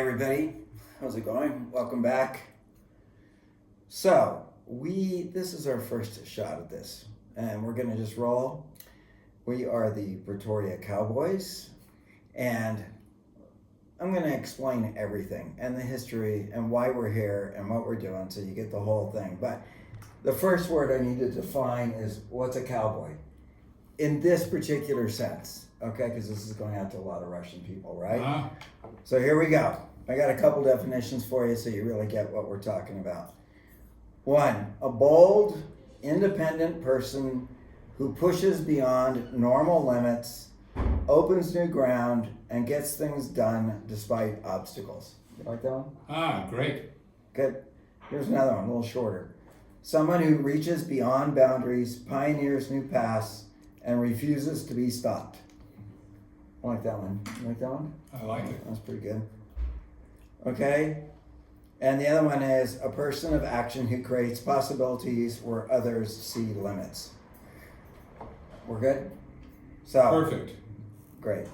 Everybody, how's it going? Welcome back. So this is our first shot at this, and we're gonna just roll. We are the Pretoria Cowboys, and I'm gonna explain everything and the history and why we're here and what we're doing, so you get the whole thing. But the first word I need to define is what's a cowboy in this particular sense, okay? Because this is going out to a lot of Russian people, right? So here we go. I got a couple definitions for you so you really get what we're talking about. One, a bold, independent person who pushes beyond normal limits, opens new ground, and gets things done despite obstacles. You like that one? Great. Good. Here's another one, a little shorter. Someone who reaches beyond boundaries, pioneers new paths, and refuses to be stopped. I like that one. You like that one? I like it. That's pretty good. Okay, and the other one is a person of action who creates possibilities where others see limits. We're good? So Perfect. Great.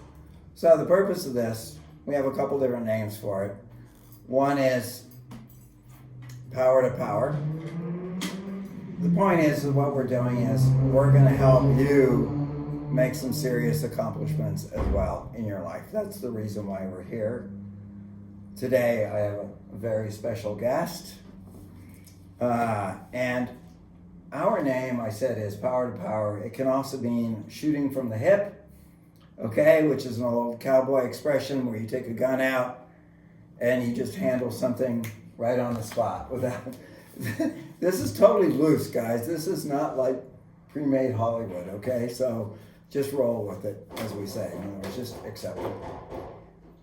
So the purpose of this, we have a couple different names for it. One is power to power. The point is what we're doing is we're going to help you make some serious accomplishments as well in your life. That's the reason why we're here. Today I have a very special guest, and our name, I said, is Power to Power. It can also mean shooting from the hip, okay, which is an old cowboy expression where you take a gun out and you just handle something right on the spot without. This is totally loose, guys. This is not like pre-made Hollywood, okay? So just roll with it, as we say. Just accept it.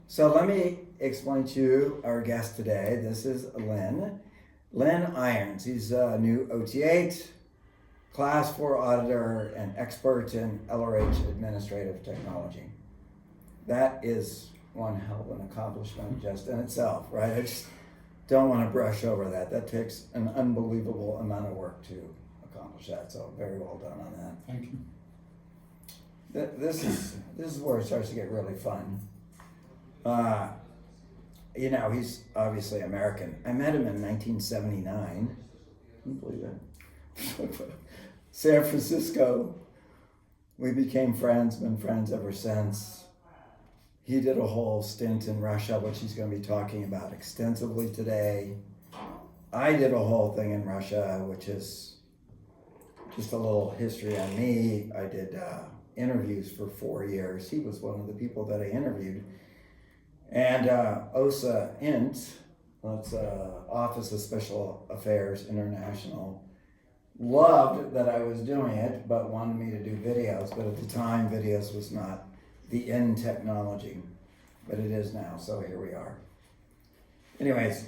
So let me explain to you our guest today. This is Lynn. Lynn Irons. He's a new OT8, Class 4 auditor, and expert in LRH administrative technology. That is one hell of an accomplishment just in itself, right? I just don't want to brush over that. That takes an unbelievable amount of work to accomplish that. So very well done on that. Thank you. This is where it starts to get really fun. He's obviously American. I met him in 1979. Can you believe that? San Francisco. We became friends, been friends ever since. He did a whole stint in Russia, which he's going to be talking about extensively today. I did a whole thing in Russia, which is just a little history on me. I did interviews for 4 years. He was one of the people that I interviewed. And OSA INT, that's Office of Special Affairs International, loved that I was doing it, but wanted me to do videos. But at the time, videos was not the in technology, but it is now, so here we are. Anyways,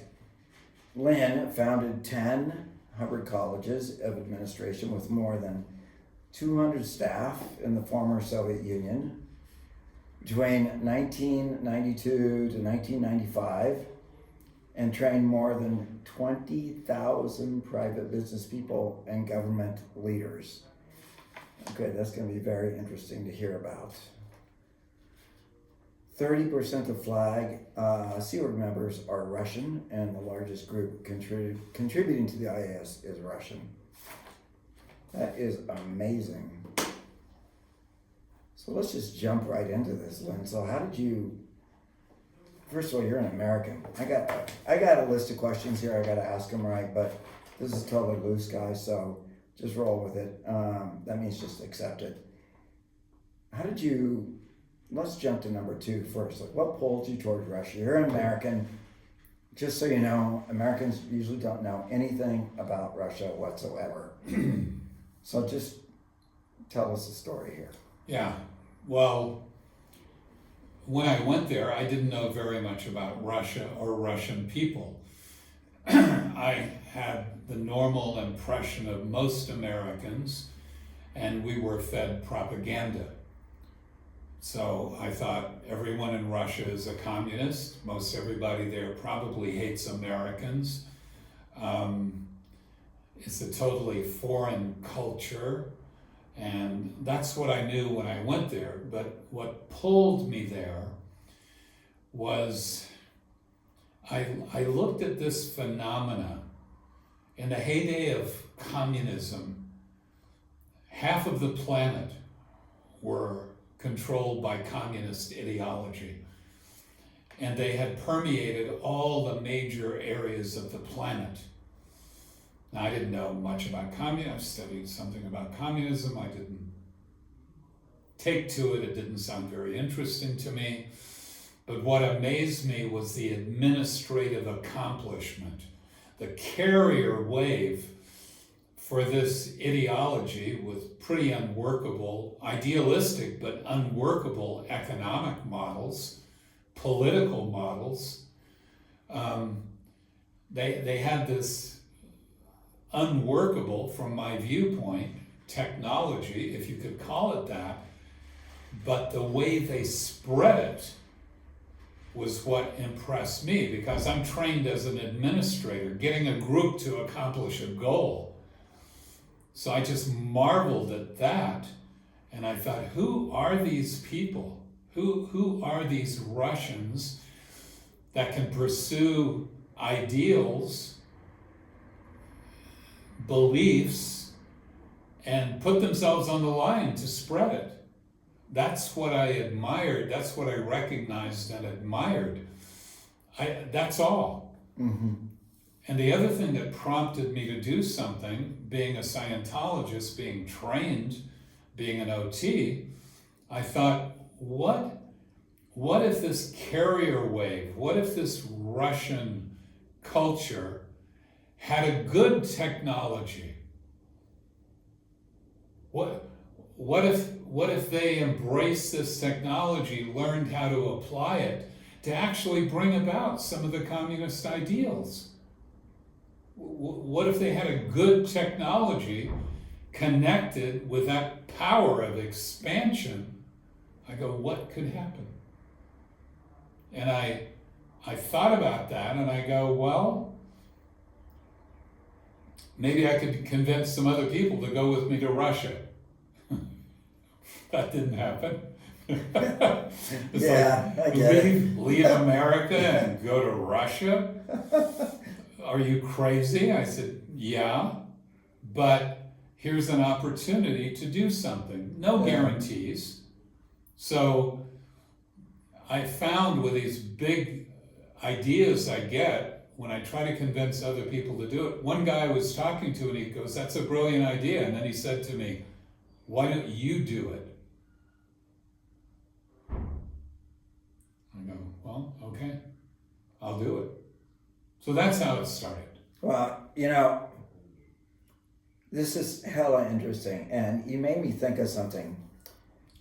Lynn founded 10 Hubbard colleges of administration with more than 200 staff in the former Soviet Union. Between 1992 to 1995, and trained more than 20,000 private business people and government leaders. Okay, that's going to be very interesting to hear about. 30% of FLAG Sea Org members are Russian, and the largest group contributing to the IAS is Russian. That is amazing. So let's just jump right into this, Lynn. So how did you, first of all, you're an American. I got a list of questions here. I got to ask them right, but this is totally loose, guys, so just roll with it. That means just accept it. How did you, let's jump to number 2 first. Like, what pulled you towards Russia? You're an American. Just so you know, Americans usually don't know anything about Russia whatsoever. So just tell us the story here. Yeah. Well, when I went there, I didn't know very much about Russia or Russian people. I had the normal impression of most Americans, and we were fed propaganda. So I thought everyone in Russia is a communist. Most everybody there probably hates Americans. It's a totally foreign culture. And that's what I knew when I went there. But what pulled me there was I looked at this phenomena. In the heyday of communism, half of the planet were controlled by communist ideology. And they had permeated all the major areas of the planet. Now, I didn't know much about communism. I studied something about communism. I didn't take to it. It didn't sound very interesting to me. But what amazed me was the administrative accomplishment. The carrier wave for this ideology with pretty unworkable, idealistic but unworkable economic models, political models. They had this unworkable, from my viewpoint, technology, if you could call it that, but the way they spread it was what impressed me, because I'm trained as an administrator, getting a group to accomplish a goal. So I just marveled at that, and I thought, who are these people? Who are these Russians that can pursue ideals, beliefs, and put themselves on the line to spread it? That's what I admired. That's what I recognized and admired. That's all. Mm-hmm. And the other thing that prompted me to do something, being a Scientologist, being trained, being an OT, I thought, what if this carrier wave, what if this Russian culture had a good technology? What if they embraced this technology, learned how to apply it to actually bring about some of the communist ideals? What if they had a good technology connected with that power of expansion? I go, what could happen? And I thought about that, and I go, well, maybe I could convince some other people to go with me to Russia. That didn't happen. Yeah, I get it. Leave America and go to Russia? Are you crazy? I said, yeah, but here's an opportunity to do something. No guarantees. So I found with these big ideas I get, when I try to convince other people to do it, one guy I was talking to, and he goes, that's a brilliant idea. And then he said to me, why don't you do it? I go, well, okay, I'll do it. So that's how it started. Well, this is hella interesting, and you made me think of something.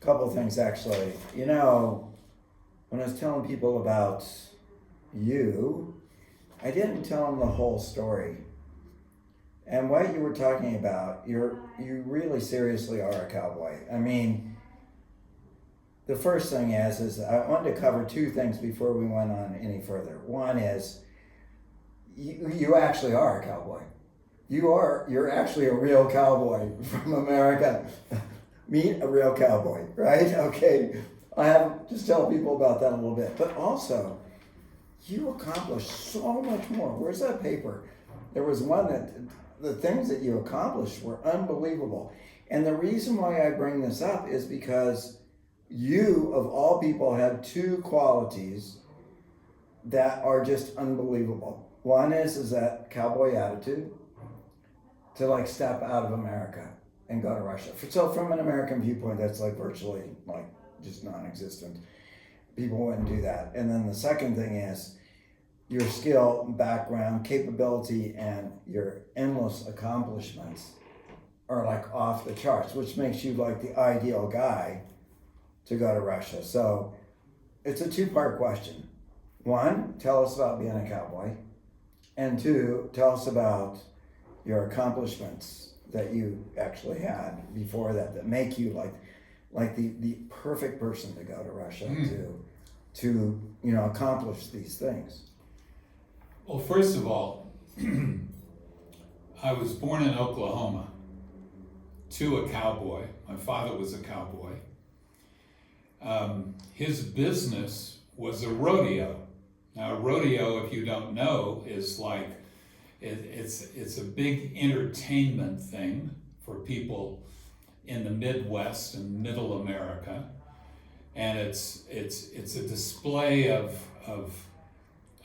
A couple of things, actually. When I was telling people about you, I didn't tell them the whole story. And what you were talking about, you really seriously are a cowboy. I mean, the first thing is I wanted to cover two things before we went on any further. One is, you actually are a cowboy. You're actually a real cowboy from America. Meet a real cowboy, right? Okay, I have just tell people about that a little bit. But also, you accomplished so much more. Where's that paper? There was one that the things that you accomplished were unbelievable. And the reason why I bring this up is because you, of all people, had two qualities that are just unbelievable. One is that cowboy attitude to step out of America and go to Russia. So from an American viewpoint, that's virtually just non-existent. People wouldn't do that. And then the second thing is your skill, background, capability, and your endless accomplishments are off the charts, which makes you the ideal guy to go to Russia. So it's a two-part question. One, tell us about being a cowboy. And two, tell us about your accomplishments that you actually had before that make you the perfect person to go to Russia to accomplish these things. Well, first of all, I was born in Oklahoma to a cowboy. My father was a cowboy. His business was a rodeo. Now, a rodeo, if you don't know, is like, it's a big entertainment thing for people in the Midwest and Middle America. And it's a display of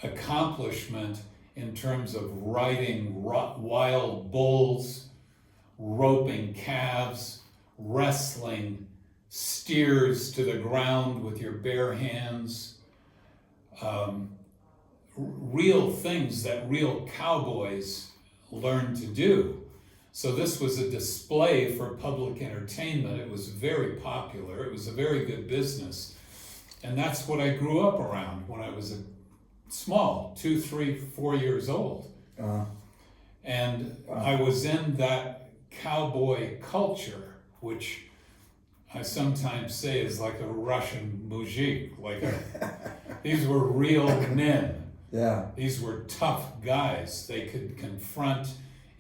accomplishment in terms of riding wild bulls, roping calves, wrestling steers to the ground with your bare hands, real things that real cowboys learned to do. So this was a display for public entertainment. It was very popular. It was a very good business. And that's what I grew up around when I was small, 2, 3, 4 years old. And I was in that cowboy culture, which I sometimes say is like a Russian mujik. These were real men. Yeah. These were tough guys. They could confront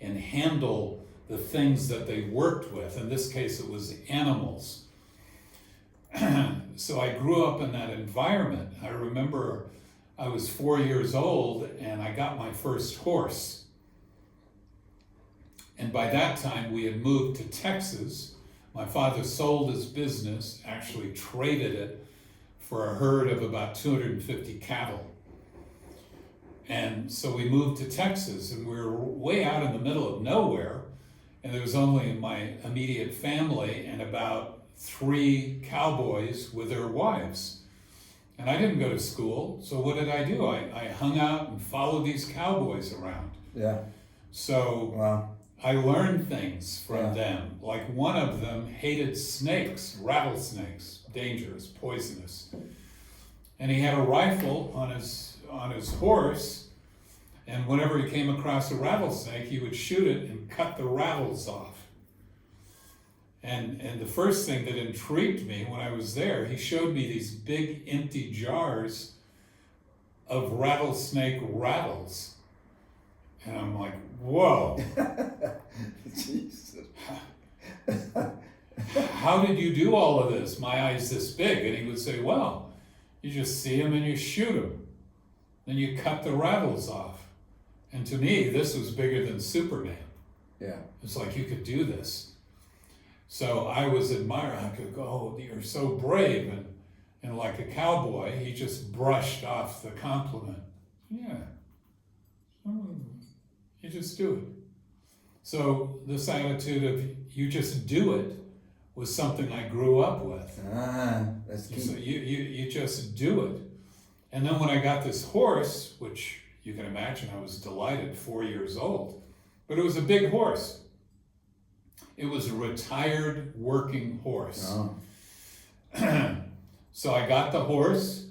and handle the things that they worked with. In this case, it was animals. So I grew up in that environment. I remember I was 4 years old and I got my first horse. And by that time, we had moved to Texas. My father sold his business, actually traded it for a herd of about 250 cattle. And so we moved to Texas, and we were way out in the middle of nowhere, and there was only my immediate family and about 3 cowboys with their wives. And I didn't go to school, so what did I do? I hung out and followed these cowboys around. Yeah. So wow. I learned things from them. Like one of them hated snakes, rattlesnakes, dangerous, poisonous. And he had a rifle on his horse, and whenever he came across a rattlesnake, he would shoot it and cut the rattles off. And the first thing that intrigued me when I was there, he showed me these big empty jars of rattlesnake rattles. And I'm like, whoa. Jesus. How did you do all of this? My eye's this big. And he would say, well, you just see him and you shoot him. Then you cut the rattles off. And to me, this was bigger than Superman. Yeah. It's like you could do this. So I was admiring. I could go, oh, you're so brave. And like a cowboy, he just brushed off the compliment. Yeah. You just do it. So this attitude of you just do it was something I grew up with. That's key. So you just do it. And then when I got this horse, which you can imagine I was delighted, 4 years old, but it was a big horse. It was a retired working horse. Oh. So I got the horse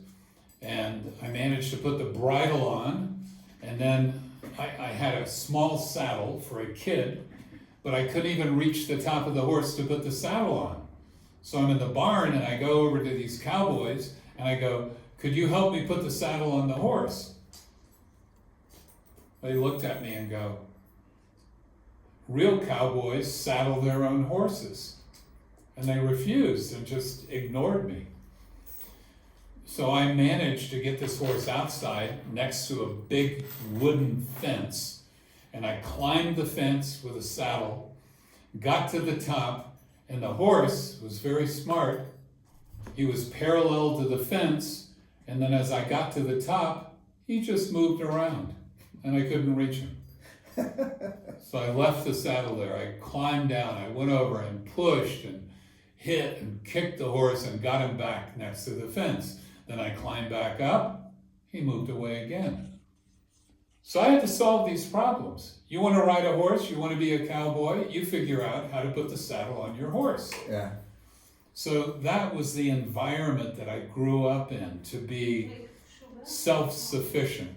and I managed to put the bridle on, and then I had a small saddle for a kid, but I couldn't even reach the top of the horse to put the saddle on. So I'm in the barn and I go over to these cowboys and I go, could you help me put the saddle on the horse? They looked at me and go, real cowboys saddle their own horses. And they refused and just ignored me. So I managed to get this horse outside next to a big wooden fence. And I climbed the fence with a saddle, got to the top, and the horse was very smart. He was parallel to the fence, and then as I got to the top, he just moved around, and I couldn't reach him. So I left the saddle there. I climbed down. I went over and pushed and hit and kicked the horse and got him back next to the fence. Then I climbed back up. He moved away again. So I had to solve these problems. You want to ride a horse? You want to be a cowboy? You figure out how to put the saddle on your horse. Yeah. So that was the environment that I grew up in, to be self-sufficient.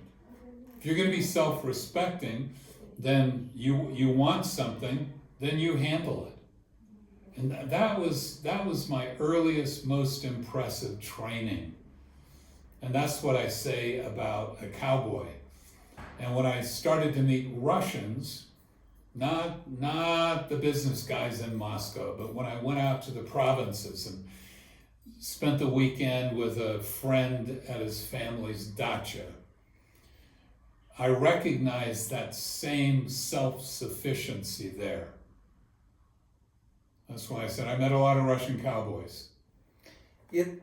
If you're going to be self-respecting, then you want something, then you handle it. And that was my earliest, most impressive training. And that's what I say about a cowboy. And when I started to meet Russians, not the business guys in Moscow, but when I went out to the provinces and spent the weekend with a friend at his family's dacha, I recognize that same self-sufficiency there. That's why I said I met a lot of Russian cowboys.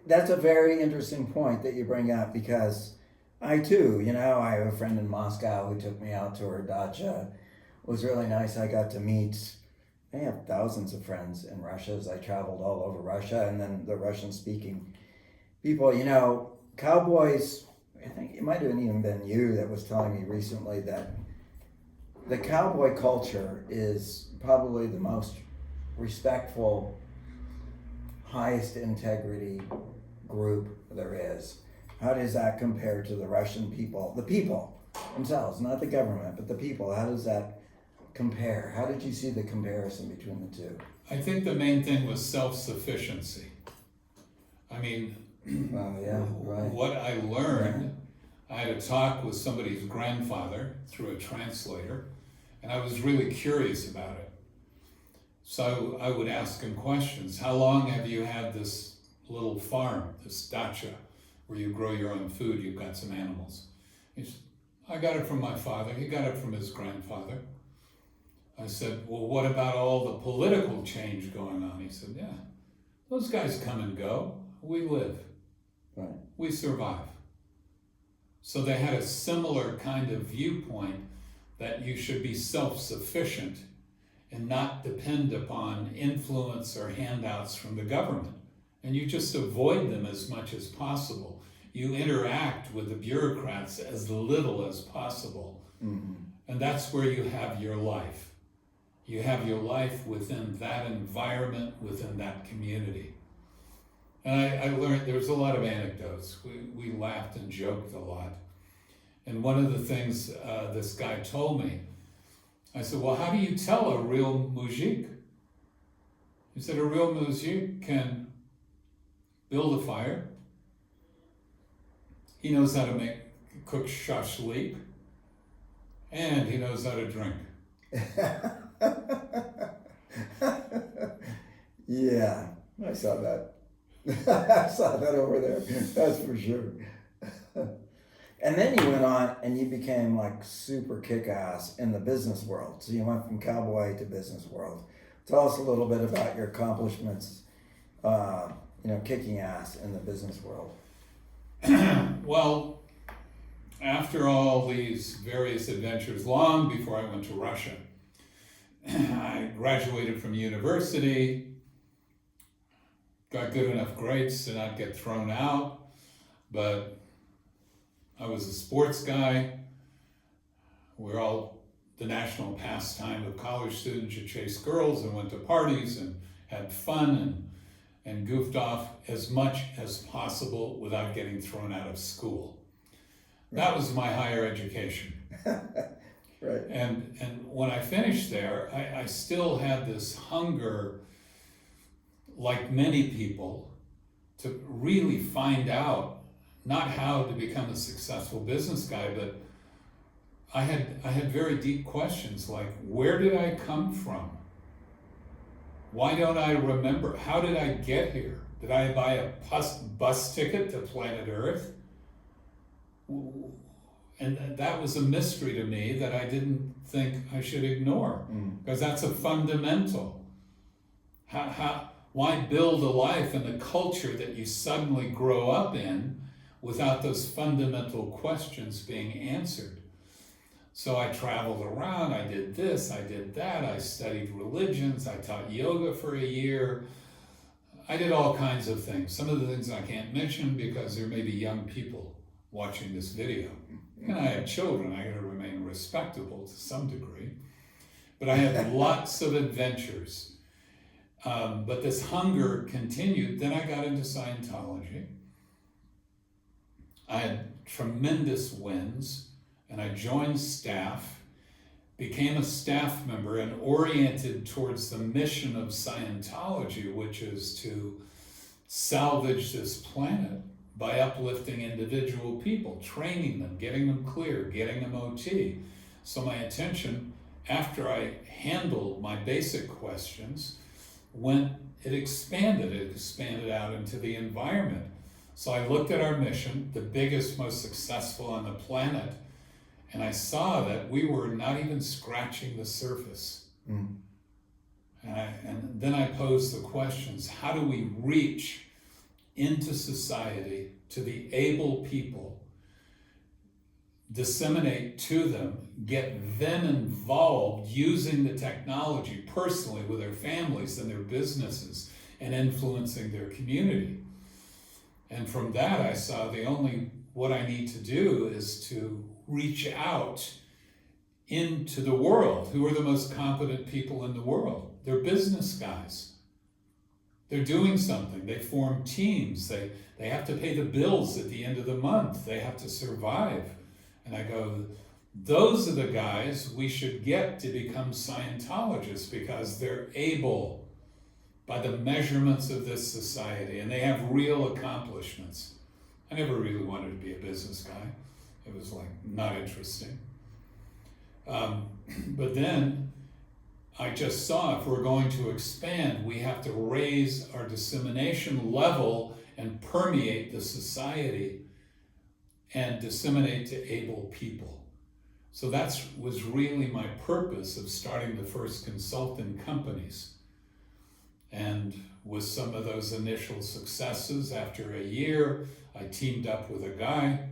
That's a very interesting point that you bring up, because I too, I have a friend in Moscow who took me out to her dacha. It was really nice. I got to meet, I have thousands of friends in Russia as I traveled all over Russia, and then the Russian-speaking people, cowboys, I think it might have even been you that was telling me recently that the cowboy culture is probably the most respectful, highest integrity group there is. How does that compare to the Russian people? The people themselves, not the government, but the people. How does that compare? How did you see the comparison between the two? I think the main thing was self-sufficiency. I mean, yeah, right. What I learned, I had a talk with somebody's grandfather through a translator, and I was really curious about it. So I would ask him questions. How long have you had this little farm, this dacha, where you grow your own food, you've got some animals? He said, I got it from my father. He got it from his grandfather. I said, well, what about all the political change going on? He said, yeah, those guys come and go. We live. Right. We survive. So they had a similar kind of viewpoint that you should be self-sufficient and not depend upon influence or handouts from the government. And you just avoid them as much as possible. You interact with the bureaucrats as little as possible. Mm-hmm. And that's where you have your life. You have your life within that environment, within that community. And I learned, there was a lot of anecdotes. We laughed and joked a lot. And one of the things this guy told me, I said, well, how do you tell a real mujik? He said, a real mujik can build a fire. He knows how to cook shashlik, and he knows how to drink. Yeah, I saw that. I saw that over there. That's for sure. And then you went on and you became like super kick-ass in the business world. So you went from cowboy to business world. Tell us a little bit about your accomplishments, kicking ass in the business world. Well, after all these various adventures, long before I went to Russia, I graduated from university, got good enough grades to not get thrown out, but I was a sports guy. We're all the national pastime of college students. You chased girls and went to parties and had fun and goofed off as much as possible without getting thrown out of school. That was my higher education. Right. And when I finished there, I still had this hunger, like many people, to really find out not how to become a successful business guy, but I had very deep questions like, where did I come from? Why don't I remember? How did I get here? Did I buy a bus ticket to planet Earth? And that was a mystery to me that I didn't think I should ignore, because that's a fundamental. Why build a life in the culture that you suddenly grow up in without those fundamental questions being answered? So I traveled around, I did this, I did that, I studied religions, I taught yoga for a year. I did all kinds of things. Some of the things I can't mention because there may be young people watching this video. And I have children, I gotta remain respectable to some degree. But I had lots of adventures. But this hunger continued. Then I got into Scientology. I had tremendous wins, and I joined staff, became a staff member, and oriented towards the mission of Scientology, which is to salvage this planet by uplifting individual people, training them, getting them clear, getting them OT. So my attention, after I handled my basic questions, it expanded out into the environment. So I looked at our mission, the biggest, most successful on the planet, And I saw that we were not even scratching the surface. Mm. And then I posed the questions, how do we reach into society to the able people, disseminate to them, get them involved using the technology personally with their families and their businesses and influencing their community. And from that I saw what I need to do is to reach out into the world. Who are the most competent people in the world? They're business guys. They're doing something. They form teams. They have to pay the bills at the end of the month. They have to survive. And I go, those are the guys we should get to become Scientologists because they're able by the measurements of this society and they have real accomplishments. I never really wanted to be a business guy. It was like not interesting. But then I just saw if we're going to expand, we have to raise our dissemination level and permeate the society and disseminate to able people. So that was really my purpose of starting the first consulting companies. And with some of those initial successes, after a year, I teamed up with a guy.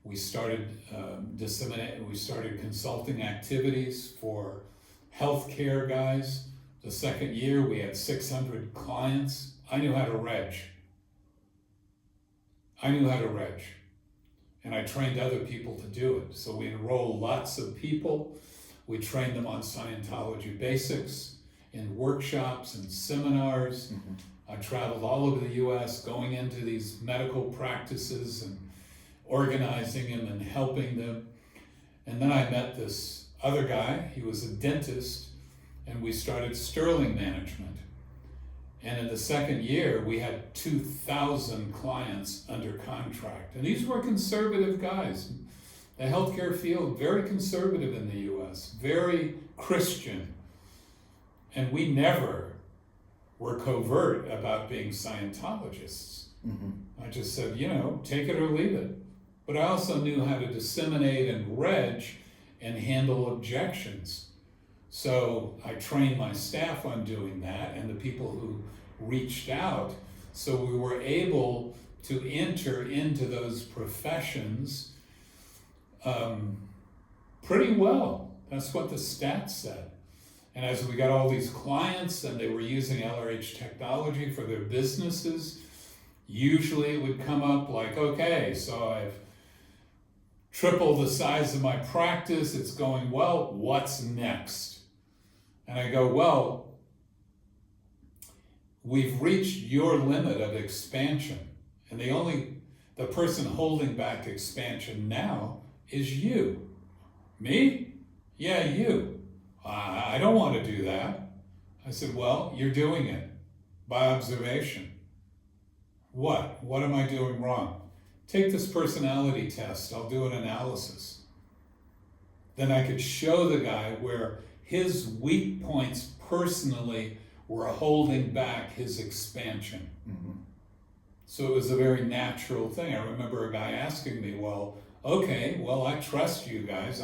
We started we started consulting activities for healthcare guys. The second year, we had 600 clients. I knew how to reg. And I trained other people to do it. So we enrolled lots of people. We trained them on Scientology basics in workshops and seminars. Mm-hmm. I traveled all over the US going into these medical practices and organizing them and helping them. And then I met this other guy. He was a dentist, and we started Sterling Management. And in the second year, we had 2,000 clients under contract. And these were conservative guys. The healthcare field, very conservative in the US, very Christian. And we never were covert about being Scientologists. Mm-hmm. I just said, take it or leave it. But I also knew how to disseminate and reg and handle objections. So I trained my staff on doing that and the people who reached out. So we were able to enter into those professions pretty well. That's what the stats said. And as we got all these clients and they were using LRH technology for their businesses, usually it would come up like, okay, so I've tripled the size of my practice, it's going well, what's next? And I go, well, we've reached your limit of expansion. And the person holding back expansion now is you. Me? Yeah, you. I don't want to do that. I said, well, you're doing it by observation. What? What am I doing wrong? Take this personality test. I'll do an analysis. Then I could show the guy where his weak points personally were holding back his expansion. Mm-hmm. So it was a very natural thing. I remember a guy asking me, well, okay, well, I trust you guys.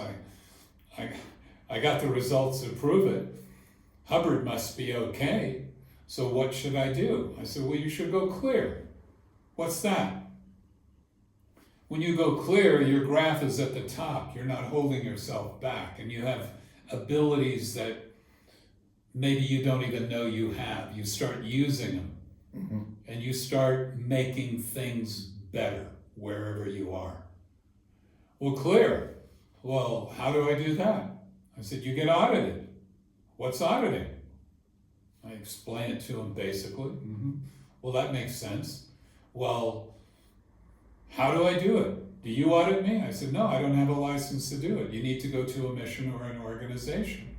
I got the results to prove it. Hubbard must be okay. So what should I do? I said, well, you should go clear. What's that? When you go clear, your graph is at the top. You're not holding yourself back, and you have abilities that maybe you don't even know you have. You start using them, Mm-hmm. and you start making things better wherever you are. Well, clear. Well, how do I do that? I said, you get audited. What's auditing? I explain it to him basically. Mm-hmm. Well, that makes sense. Well, how do I do it? Do you audit me? I said, no, I don't have a license to do it. You need to go to a mission or an organization.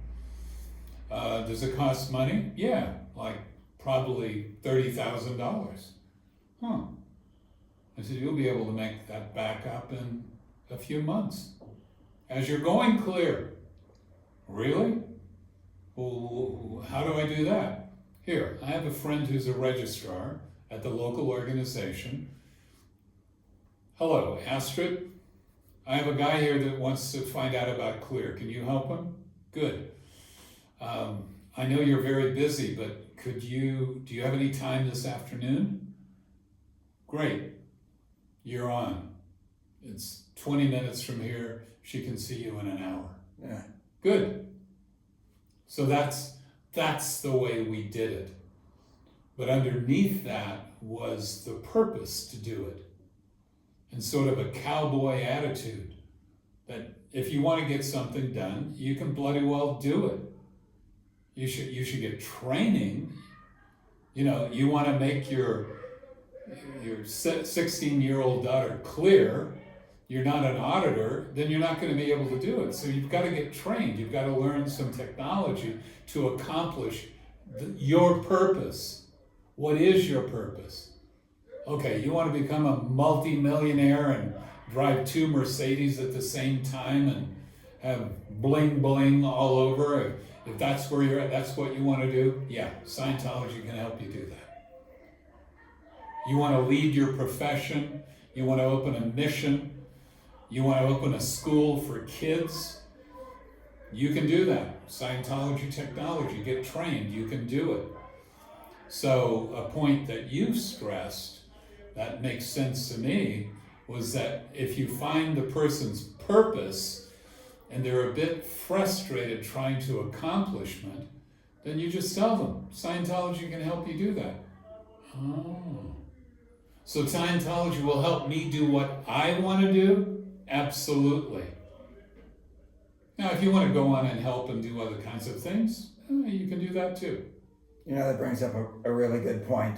Does it cost money? Yeah, like probably $30,000. Huh. I said, you'll be able to make that back up in a few months. As you're going clear. Really? Well, how do I do that? Here, I have a friend who's a registrar at the local organization. Hello, Astrid. I have a guy here that wants to find out about Clear. Can you help him? Good. I know you're very busy, but do you have any time this afternoon? Great. You're on. It's 20 minutes from here. She can see you in an hour. Yeah. Good. So that's the way we did it. But underneath that was the purpose to do it. And sort of a cowboy attitude that if you want to get something done, you can bloody well do it. You should get training. You know, you want to make your 16-year-old daughter clear, you're not an auditor, then you're not going to be able to do it. So you've got to get trained. You've got to learn some technology to accomplish your purpose. What is your purpose? Okay, you want to become a multi-millionaire and drive 2 Mercedes at the same time and have bling bling all over. If that's where you're at, that's what you want to do, yeah, Scientology can help you do that. You want to lead your profession, you want to open a mission, you want to open a school for kids, you can do that. Scientology technology, get trained, you can do it. So a point that you stressed that makes sense to me was that if you find the person's purpose and they're a bit frustrated trying to accomplishment, then you just tell them, Scientology can help you do that. Oh. So Scientology will help me do what I want to do? Absolutely. Now, if you want to go on and help and do other kinds of things, you can do that too. You know, that brings up a really good point,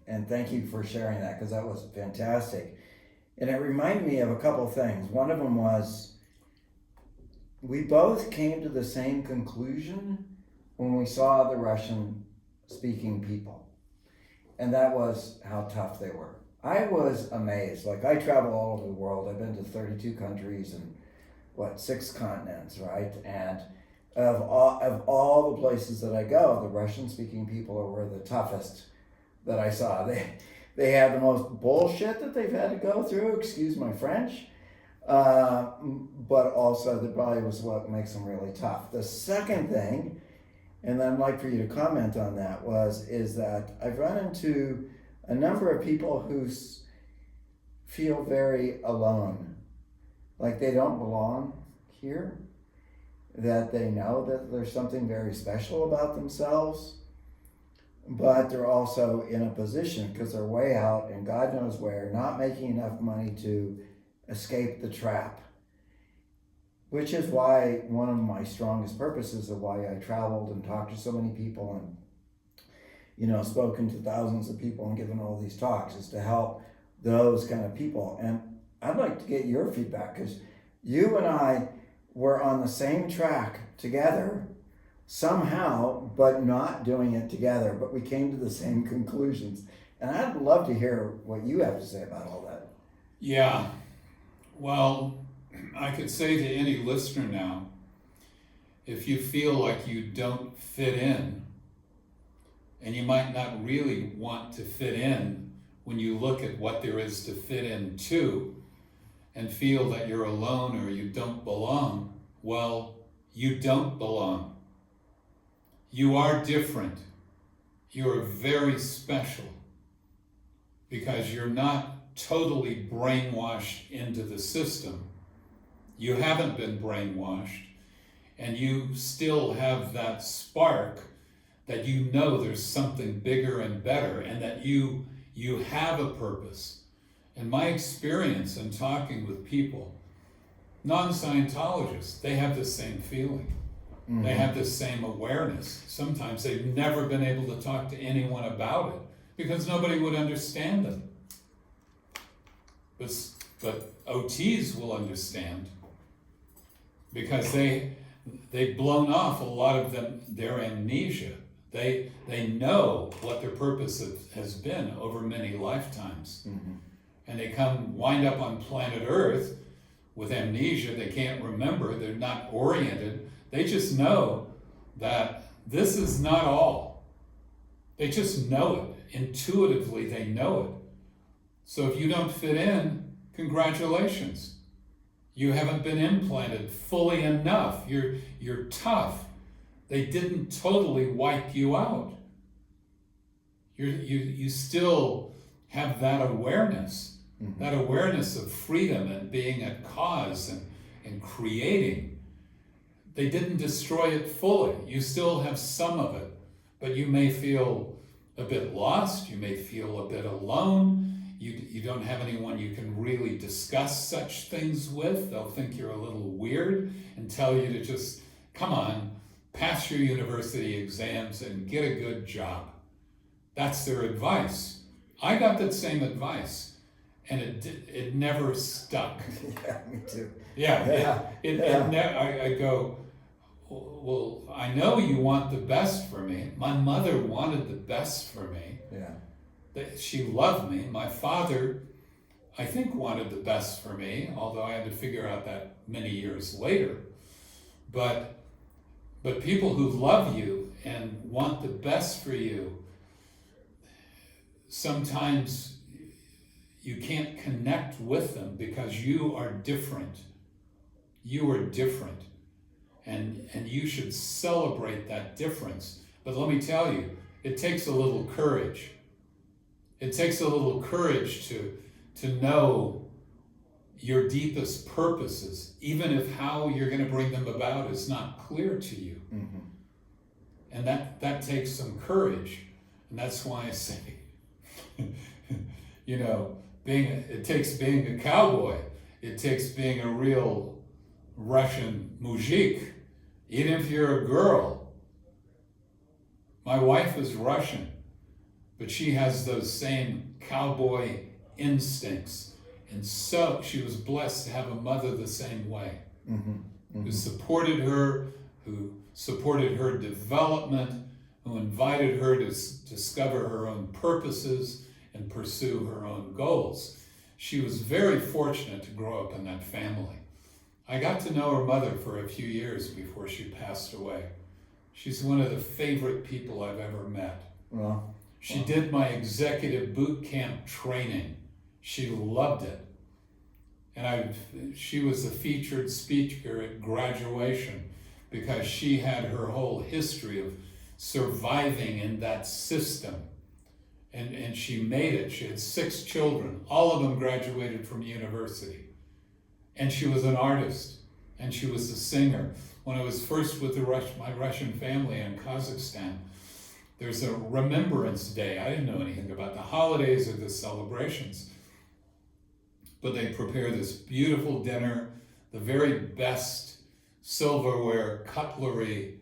and thank you for sharing that, because that was fantastic. And it reminded me of a couple of things. One of them was, we both came to the same conclusion when we saw the Russian-speaking people, and that was how tough they were. I was amazed. Like, I travel all over the world. I've been to 32 countries and 6 continents, right? And of all the places that I go, the Russian-speaking people were the toughest that I saw. They had the most bullshit that they've had to go through, excuse my French, but also that probably was what makes them really tough. The second thing, and I'd like for you to comment on that, is that I've run into a number of people who feel very alone, like they don't belong here, that they know that there's something very special about themselves, but they're also in a position, because they're way out and God knows where, not making enough money to escape the trap, which is why one of my strongest purposes of why I traveled and talked to so many people and, you know, spoken to thousands of people and given all these talks, is to help those kind of people. And I'd like to get your feedback, because you and I were on the same track together somehow, but not doing it together, but we came to the same conclusions. And I'd love to hear what you have to say about all that. Yeah, well, I could say to any listener now, if you feel like you don't fit in, and you might not really want to fit in when you look at what there is to fit into, and feel that you're alone or you don't belong, well, you don't belong. You are different. You're very special, because you're not totally brainwashed into the system. You haven't been brainwashed, and you still have that spark that you know there's something bigger and better, and that you have a purpose. In my experience in talking with people, non-Scientologists, they have the same feeling. Mm-hmm. They have the same awareness. Sometimes they've never been able to talk to anyone about it because nobody would understand them. But OTs will understand, because they've blown off a lot of their amnesia. They know what their purpose has been over many lifetimes. Mm-hmm. And they wind up on planet Earth with amnesia. They can't remember. They're not oriented. They just know that this is not all. They just know it. Intuitively, they know it. So if you don't fit in, congratulations. You haven't been implanted fully enough. You're tough. They didn't totally wipe you out. You still have that awareness, that awareness of freedom and being at cause and creating. They didn't destroy it fully. You still have some of it, but you may feel a bit lost. You may feel a bit alone. You don't have anyone you can really discuss such things with. They'll think you're a little weird and tell you to just, come on, pass your university exams and get a good job. That's their advice. I got that same advice, and it never stuck. Yeah, me too. I go, well, I know you want the best for me. My mother wanted the best for me. Yeah. She loved me. My father, I think, wanted the best for me, although I had to figure out that many years later. But people who love you and want the best for you, sometimes you can't connect with them because you are different. You are different. And you should celebrate that difference. But let me tell you, it takes a little courage. It takes a little courage to know your deepest purposes, even if how you're going to bring them about is not clear to you. Mm-hmm. And that takes some courage. And that's why I say, it takes being a cowboy. It takes being a real Russian mujik, even if you're a girl. My wife is Russian, but she has those same cowboy instincts. And so she was blessed to have a mother the same way, who supported her, who supported her development, who invited her to discover her own purposes and pursue her own goals. She was very fortunate to grow up in that family. I got to know her mother for a few years before she passed away. She's one of the favorite people I've ever met. Well, She did my executive boot camp training. She loved it. And she was a featured speaker at graduation because she had her whole history of surviving in that system. And she made it. She had 6 children. All of them graduated from university. And she was an artist. And she was a singer. When I was first with my Russian family in Kazakhstan, there's a Remembrance Day. I didn't know anything about the holidays or the celebrations. But they prepare this beautiful dinner, the very best silverware, cutlery,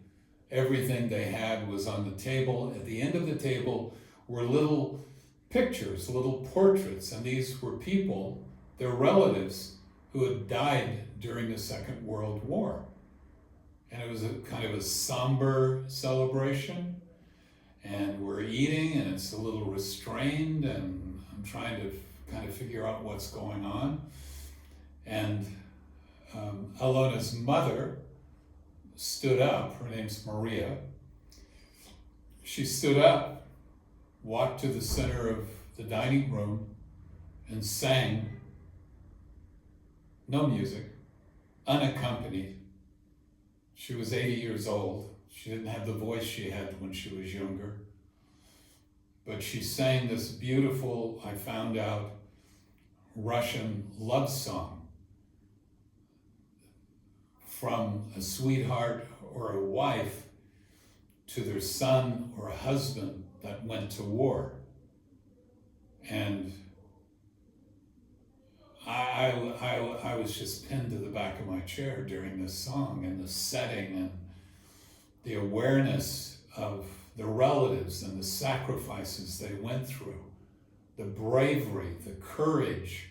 everything they had was on the table. At the end of the table were little pictures, little portraits, and these were people, their relatives, who had died during the Second World War. And it was a kind of a somber celebration. And we're eating, and it's a little restrained, and I'm trying to kind of figure out what's going on. And Alona's mother stood up. Her name's Maria. She stood up, walked to the center of the dining room, and sang, no music, unaccompanied. She was 80 years old. She didn't have the voice she had when she was younger. But she sang this beautiful, I found out, Russian love song from a sweetheart or a wife to their son or a husband that went to war. And I was just pinned to the back of my chair during this song, and the setting and the awareness of the relatives and the sacrifices they went through, the bravery, the courage.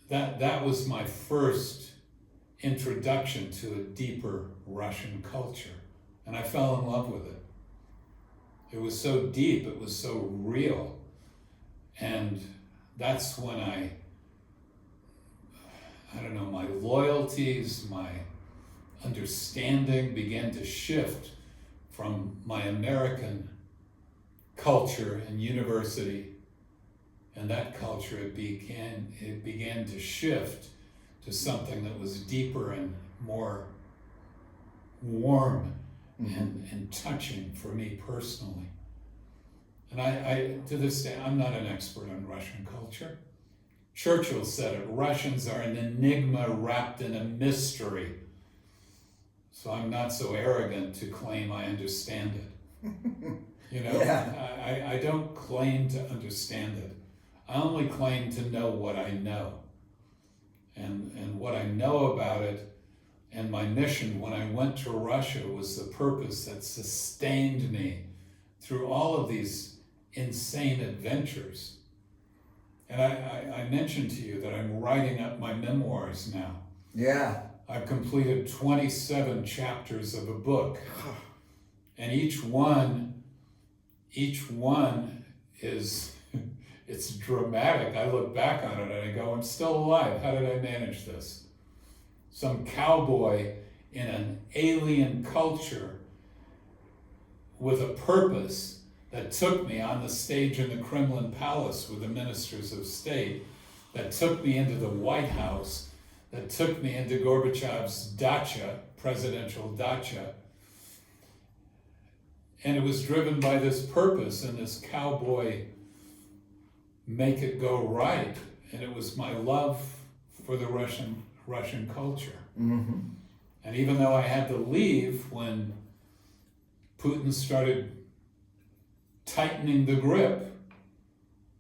That was my first introduction to a deeper Russian culture, and I fell in love with it. It was so deep, it was so real, and that's when I don't know, my loyalties, my understanding began to shift from my American culture and university, and that culture it began to shift to something that was deeper and more warm and touching for me personally. And I to this day, I'm not an expert on Russian culture. Churchill said it, Russians are an enigma wrapped in a mystery. So I'm not so arrogant to claim I understand it. You know, yeah. I don't claim to understand it. I only claim to know what I know. And what I know about it, and my mission when I went to Russia was the purpose that sustained me through all of these insane adventures. And I mentioned to you that I'm writing up my memoirs now. Yeah. I've completed 27 chapters of a book. And each one is, it's dramatic. I look back on it and I go, I'm still alive. How did I manage this? Some cowboy in an alien culture with a purpose that took me on the stage in the Kremlin Palace with the ministers of state, that took me into the White House, that took me into Gorbachev's dacha, presidential dacha. And it was driven by this purpose and this cowboy make it go right. And it was my love for the Russian culture. Mm-hmm. And even though I had to leave when Putin started tightening the grip,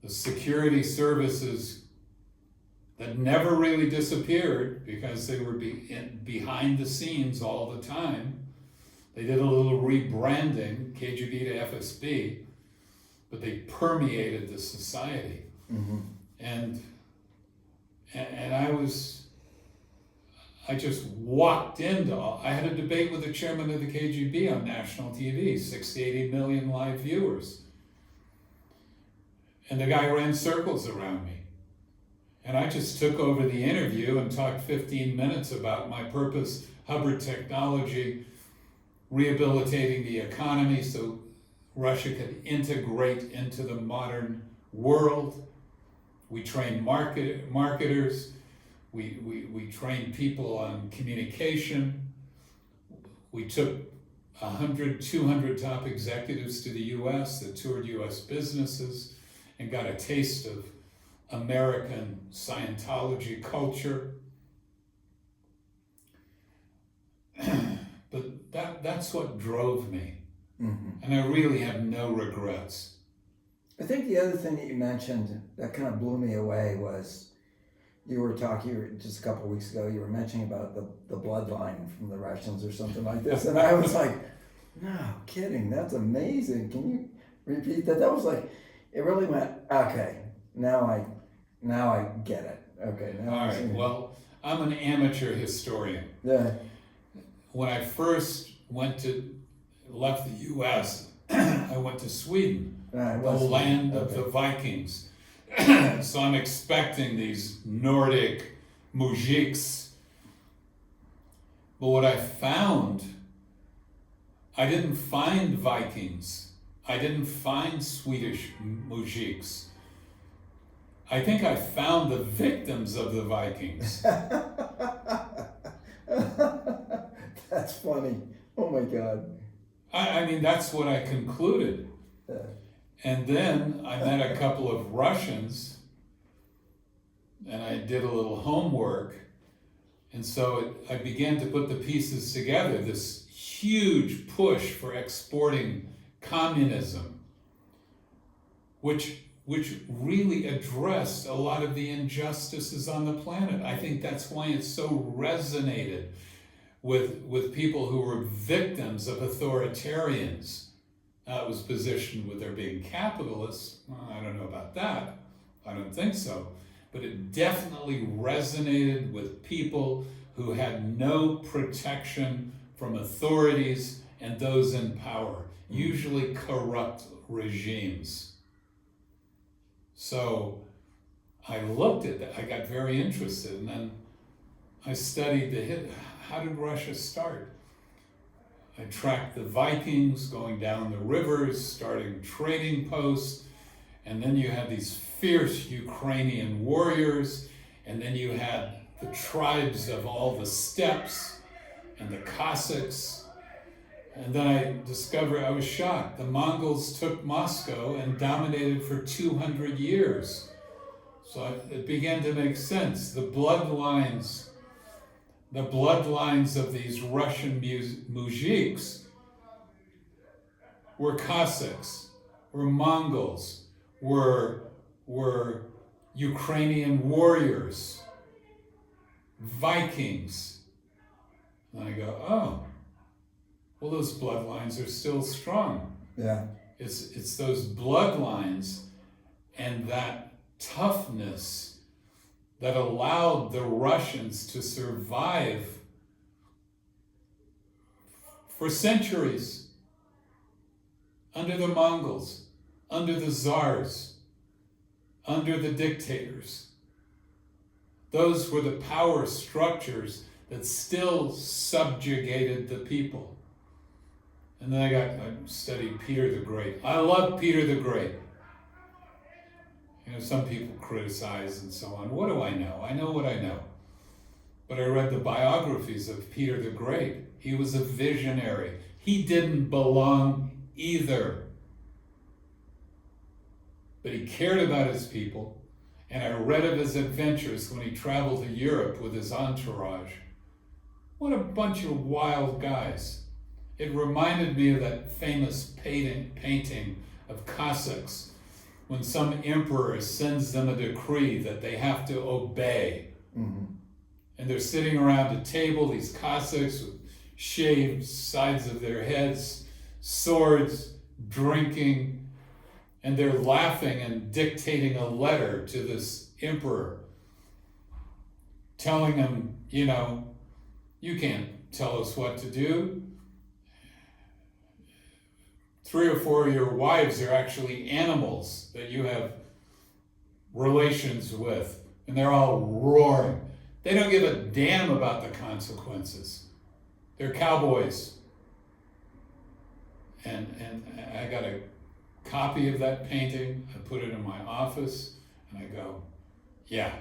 the security services that never really disappeared because they were behind the scenes all the time. They did a little rebranding, KGB to FSB, but they permeated the society. Mm-hmm. And I just walked into I had a debate with the chairman of the KGB on national TV, 60, 80 million live viewers. And the guy ran circles around me. And I just took over the interview and talked 15 minutes about my purpose, Hubbard technology, rehabilitating the economy so Russia could integrate into the modern world. We trained marketers. We trained people on communication. We took 100, 200 top executives to the US that toured US businesses and got a taste of American Scientology culture. But that's what drove me. Mm-hmm. And I really have no regrets. I think the other thing that you mentioned that kind of blew me away was you were just a couple of weeks ago, you were mentioning about the bloodline from the Russians or something like this. And I was like, no kidding, that's amazing. Can you repeat that? That was like, it really went, okay, now I get it. Okay. Now all right, well, I'm an amateur historian. Yeah. When I first left the US, I went to Sweden, the land of the Vikings. So I'm expecting these Nordic mujiks. But what I found, I didn't find Vikings. I didn't find Swedish mujiks. I think I found the victims of the Vikings. That's funny. Oh my God. I mean, that's what I concluded. Yeah. And then I met a couple of Russians and I did a little homework. And so I began to put the pieces together, this huge push for exporting communism, which really addressed a lot of the injustices on the planet. I think that's why it so resonated with people who were victims of authoritarians. Now it was positioned with there being capitalists. Well, I don't know about that. I don't think so. But it definitely resonated with people who had no protection from authorities and those in power, usually corrupt regimes. So I looked at that. I got very interested, and then I studied how did Russia start? I tracked the Vikings going down the rivers, starting trading posts, and then you had these fierce Ukrainian warriors, and then you had the tribes of all the steppes and the Cossacks. And then I discovered, I was shocked. The Mongols took Moscow and dominated for 200 years. So it began to make sense. The bloodlines of these Russian mujiks were Cossacks, were Mongols, were Ukrainian warriors, Vikings. And I go, oh, well, those bloodlines are still strong. Yeah. It's those bloodlines and that toughness that allowed the Russians to survive for centuries under the Mongols, under the Tsars, under the dictators. Those were the power structures that still subjugated the people. And then I studied Peter the Great. I love Peter the Great. You know, some people criticize and so on. What do I know? I know what I know. But I read the biographies of Peter the Great. He was a visionary. He didn't belong either. But he cared about his people. And I read of his adventures when he traveled to Europe with his entourage. What a bunch of wild guys. It reminded me of that famous painting of Cossacks when some emperor sends them a decree that they have to obey. Mm-hmm. And they're sitting around a table, these Cossacks with shaved sides of their heads, swords, drinking, and they're laughing and dictating a letter to this emperor, telling him, you know, you can't tell us what to do. 3 or 4 of your wives are actually animals that you have relations with, and they're all roaring. They don't give a damn about the consequences. They're cowboys. And I got a copy of that painting. I put it in my office, and I go, yeah.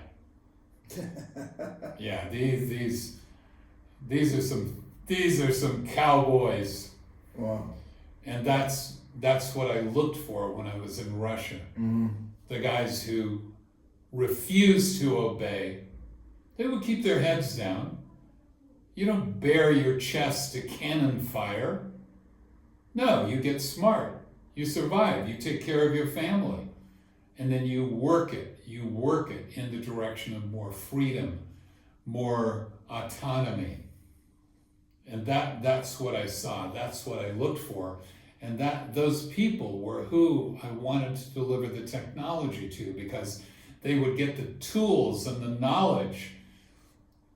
Yeah, these are some cowboys. Wow. And that's what I looked for when I was in Russia. Mm-hmm. The guys who refused to obey, they would keep their heads down. You don't bare your chest to cannon fire. No, you get smart. You survive. You take care of your family. And then you work it. You work it in the direction of more freedom, more autonomy. And that's what I saw. That's what I looked for. And those people were who I wanted to deliver the technology to, because they would get the tools and the knowledge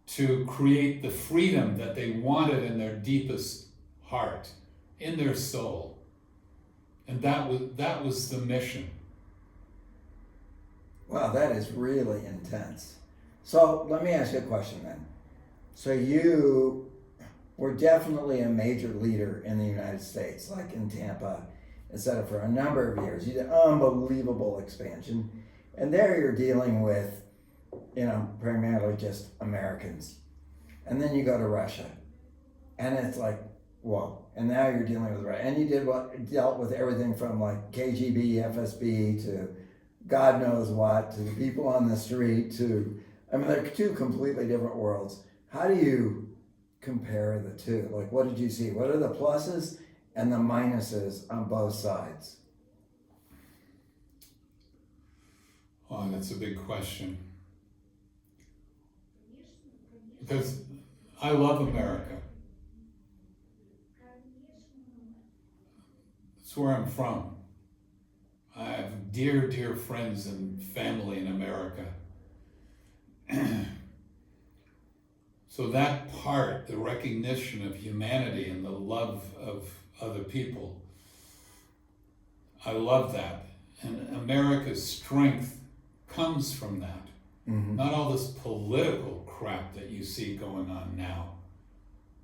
to create the freedom that they wanted in their deepest heart, in their soul. And that was the mission. Wow, that is really intense. So let me ask you a question then. So you were definitely a major leader in the United States, like in Tampa, etc., for a number of years. You did unbelievable expansion. And there you're dealing with, you know, primarily just Americans. And then you go to Russia. And it's like, whoa. And now you're dealing with Russia. And you dealt with everything from like KGB, FSB, to God knows what, to the people on the street, to, I mean, they're two completely different worlds. How do you compare the two? Like, what did you see? What are the pluses and the minuses on both sides? Oh, that's a big question. Because I love America. That's where I'm from. I have dear, dear friends and family in America. So that part, the recognition of humanity and the love of other people, I love that. And America's strength comes from that. Mm-hmm. Not all this political crap that you see going on now.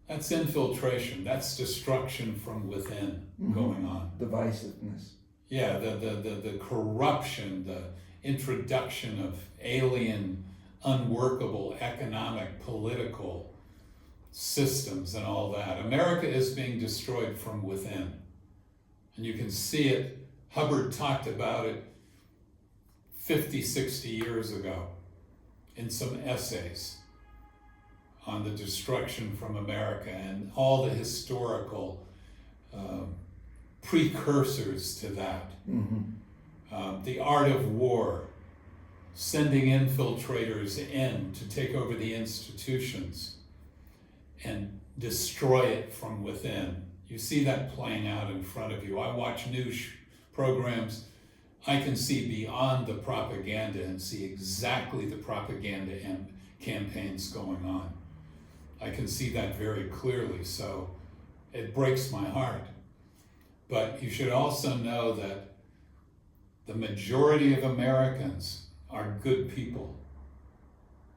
That's infiltration. That's destruction from within going on. Divisiveness. Yeah, the corruption, the introduction of alien, unworkable economic, political systems and all that. America is being destroyed from within. And you can see it. Hubbard talked about it 50, 60 years ago in some essays on the destruction from America and all the historical precursors to that. The art of war, sending infiltrators in to take over the institutions and destroy it from within. You see that playing out in front of you. I watch news programs. I can see beyond the propaganda and see exactly the propaganda and campaigns going on. I can see that very clearly, so it breaks my heart. But you should also know that the majority of Americans are good people.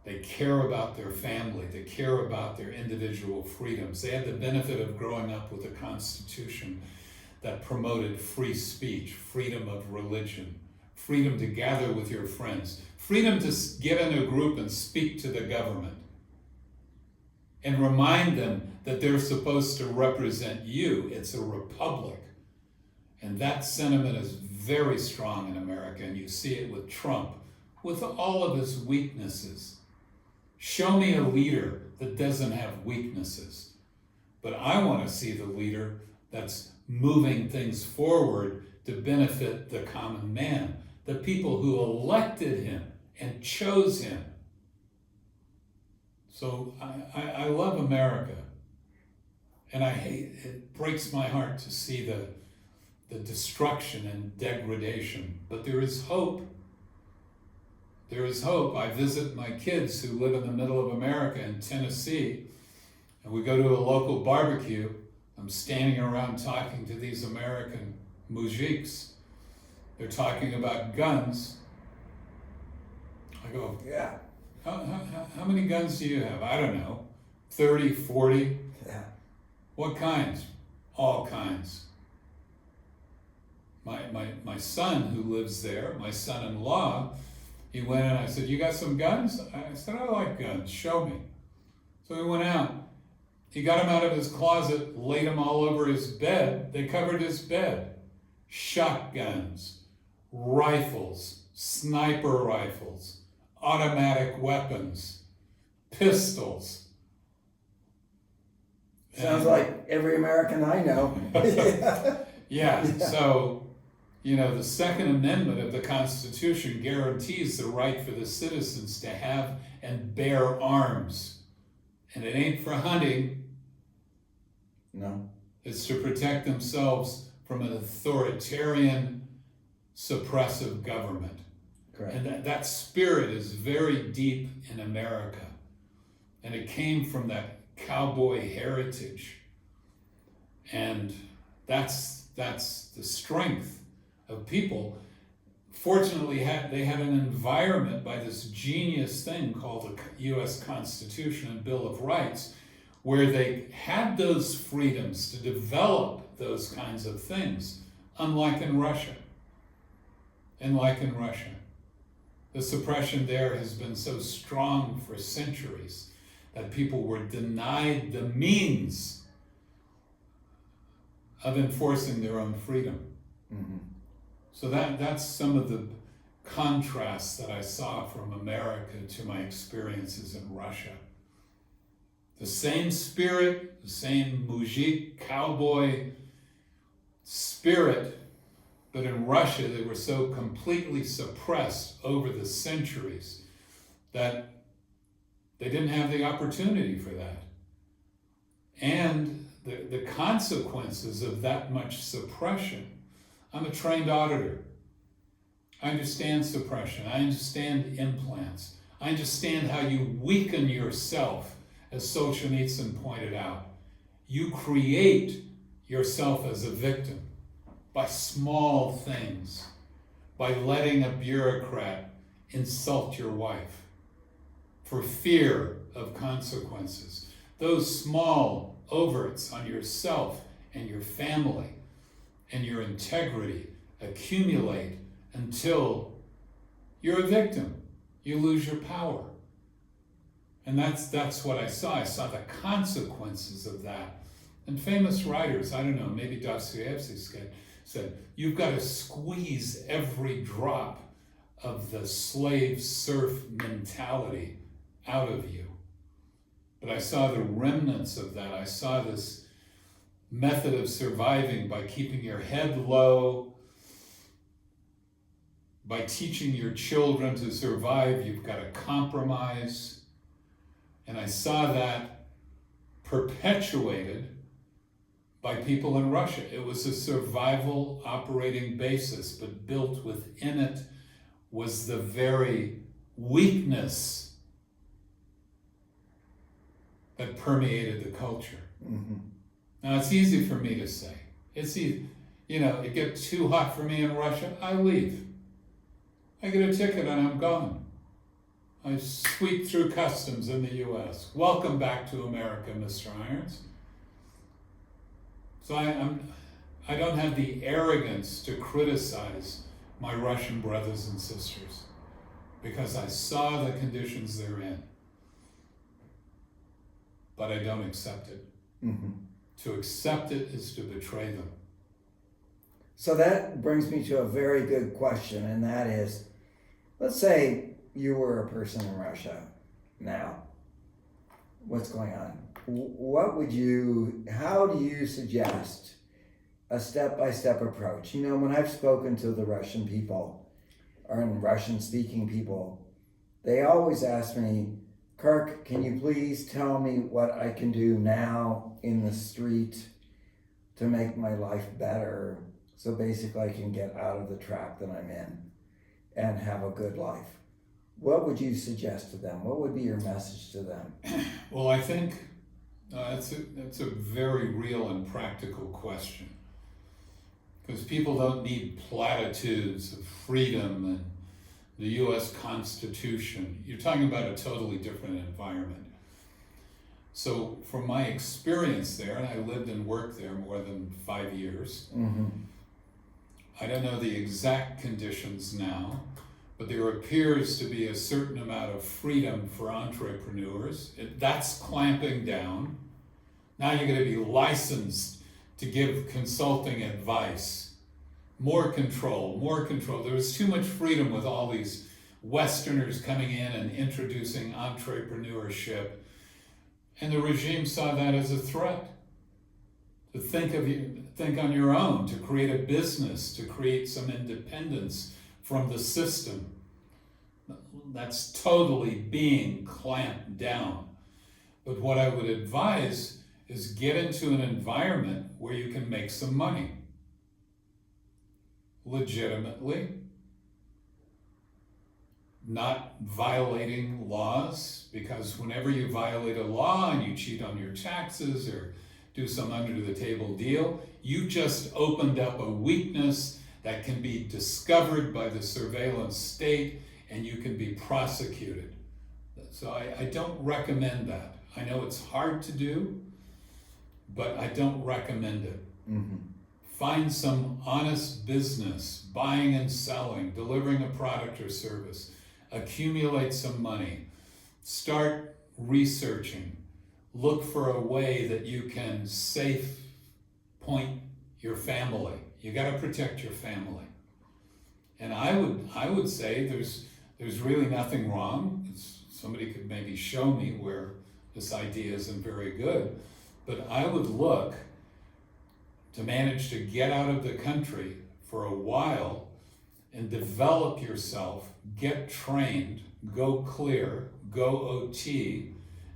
They care about their family. They care about their individual freedoms. They had the benefit of growing up with a constitution that promoted free speech, freedom of religion, freedom to gather with your friends, freedom to get in a group and speak to the government and remind them that they're supposed to represent you. It's a republic. And that sentiment is very strong in America, and you see it with Trump, with all of his weaknesses. Show me a leader that doesn't have weaknesses. But I want to see the leader that's moving things forward to benefit the common man, the people who elected him and chose him. So I love America, and I hate, it breaks my heart to see the destruction and degradation, but there is hope. There is hope. I visit my kids who live in the middle of America in Tennessee, and we go to a local barbecue. I'm standing around talking to these American mujiks. They're talking about guns. I go, Yeah. How many guns do you have? I don't know, 30, 40? Yeah. What kinds? All kinds. My son who lives there, my son-in-law, he went in, I said, you got some guns? I said, I like guns, show me. So he went out. He got them out of his closet, laid them all over his bed. They covered his bed. Shotguns, rifles, sniper rifles, automatic weapons, pistols. Sounds like every American I know. Yeah, so, you know, the Second Amendment of the Constitution guarantees the right for the citizens to have and bear arms. And it ain't for hunting. No. It's to protect themselves from an authoritarian, suppressive government. Correct. And that spirit is very deep in America. And it came from that cowboy heritage. And that's the strength of people. Fortunately, they had an environment by this genius thing called the U.S. Constitution and Bill of Rights, where they had those freedoms to develop those kinds of things, unlike in Russia. The suppression there has been so strong for centuries that people were denied the means of enforcing their own freedom. Mm-hmm. So that's some of the contrasts that I saw from America to my experiences in Russia. The same spirit, the same mujik, cowboy spirit, but in Russia they were so completely suppressed over the centuries that they didn't have the opportunity for that. And the consequences of that much suppression. I'm a trained auditor. I understand suppression. I understand implants. I understand how you weaken yourself, as Solzhenitsyn pointed out. You create yourself as a victim by small things, by letting a bureaucrat insult your wife for fear of consequences. Those small overts on yourself and your family and your integrity accumulate until you're a victim. You lose your power. And that's what I saw. I saw the consequences of that. And famous writers, I don't know, maybe Dostoevsky said, you've got to squeeze every drop of the slave serf mentality out of you. But I saw the remnants of that. I saw this method of surviving by keeping your head low, by teaching your children to survive, you've got to compromise. And I saw that perpetuated by people in Russia. It was a survival operating basis, but built within it was the very weakness that permeated the culture. Mm-hmm. Now, it's easy for me to say. It's easy. You know, it gets too hot for me in Russia, I leave. I get a ticket and I'm gone. I sweep through customs in the U.S. Welcome back to America, Mr. Irons. So I don't have the arrogance to criticize my Russian brothers and sisters because I saw the conditions they're in. But I don't accept it. Mm-hmm. To accept it is to betray them. So that brings me to a very good question, and that is, let's say you were a person in Russia now. What's going on? How do you suggest a step-by-step approach? You know, when I've spoken to the Russian people, or Russian-speaking people, they always ask me, Kirk, can you please tell me what I can do now in the street to make my life better, so basically I can get out of the trap that I'm in and have a good life? What would you suggest to them? What would be your message to them? Well, I think that's a very real and practical question. Because people don't need platitudes of freedom and the U.S. Constitution. You're talking about a totally different environment. So from my experience there, and I lived and worked there more than 5 years, Mm-hmm. I don't know the exact conditions now, but there appears to be a certain amount of freedom for entrepreneurs. That's clamping down. Now you're going to be licensed to give consulting advice. More control. There was too much freedom with all these Westerners coming in and introducing entrepreneurship. And the regime saw that as a threat. To think on your own, to create a business, to create some independence from the system. That's totally being clamped down. But what I would advise is get into an environment where you can make some money. Legitimately. Not violating laws, because whenever you violate a law and you cheat on your taxes or do some under-the-table deal, you just opened up a weakness that can be discovered by the surveillance state and you can be prosecuted. So I don't recommend that. I know it's hard to do, but I don't recommend it. Mm-hmm. Find some honest business, buying and selling, delivering a product or service. Accumulate some money. Start researching. Look for a way that you can safe point your family. You got to protect your family. And I would say there's really nothing wrong. Somebody could maybe show me where this idea isn't very good, but I would look to manage to get out of the country for a while and develop yourself, get trained, go clear, go OT,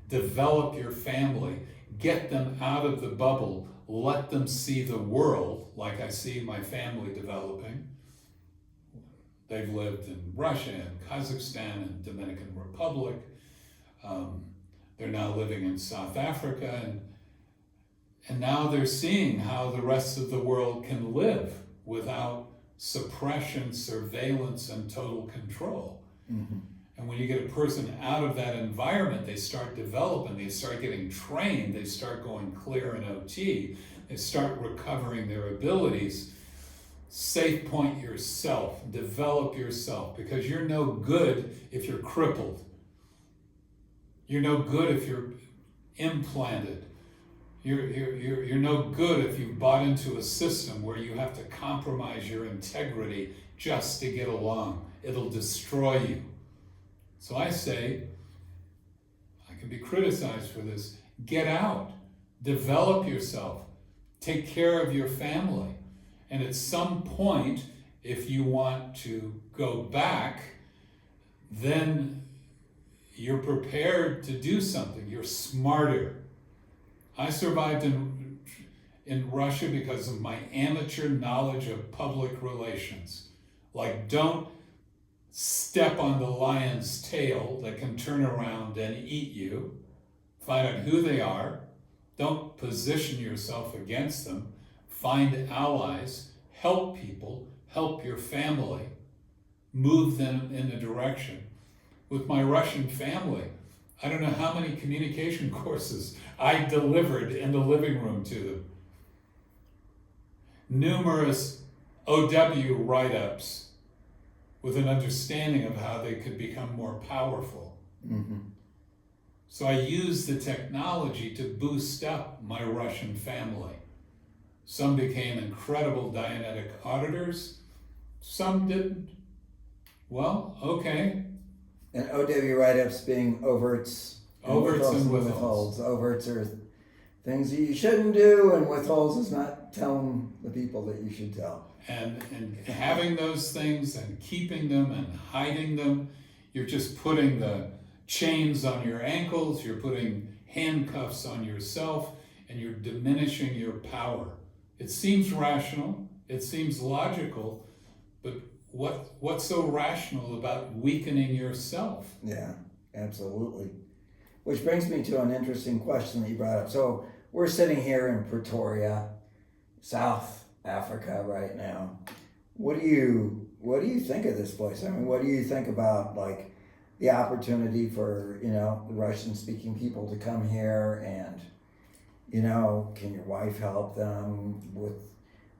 develop your family, get them out of the bubble, let them see the world like I see my family developing. They've lived in Russia and Kazakhstan and Dominican Republic. They're now living in South Africa, and now they're seeing how the rest of the world can live without suppression, surveillance, and total control. Mm-hmm. And when you get a person out of that environment, they start developing, they start getting trained, they start going clear in OT, they start recovering their abilities. Safe point yourself, develop yourself, because you're no good if you're crippled. You're no good if you're implanted. You're no good if you've bought into a system where you have to compromise your integrity just to get along. It'll destroy you. So I say, I can be criticized for this, get out, develop yourself, take care of your family. And at some point, if you want to go back, then you're prepared to do something. You're smarter. I survived in Russia because of my amateur knowledge of public relations. Like, don't step on the lion's tail that can turn around and eat you. Find out who they are. Don't position yourself against them. Find allies. Help people. Help your family. Move them in a direction. With my Russian family, I don't know how many communication courses I delivered in the living room to them. Numerous OW write-ups with an understanding of how they could become more powerful. Mm-hmm. So I used the technology to boost up my Russian family. Some became incredible Dianetic auditors, some didn't. Well, okay. And OW write-ups being overts and withholds. Overts are things that you shouldn't do, and withholds is not telling the people that you should tell. And having those things and keeping them and hiding them, you're just putting the chains on your ankles, you're putting handcuffs on yourself, and you're diminishing your power. It seems rational, it seems logical, but what's so rational about weakening yourself? Yeah, absolutely. Which brings me to an interesting question that you brought up. So we're sitting here in Pretoria, South Africa right now. What do you think of this place? I mean, what do you think about like the opportunity for, the Russian-speaking people to come here and, can your wife help them with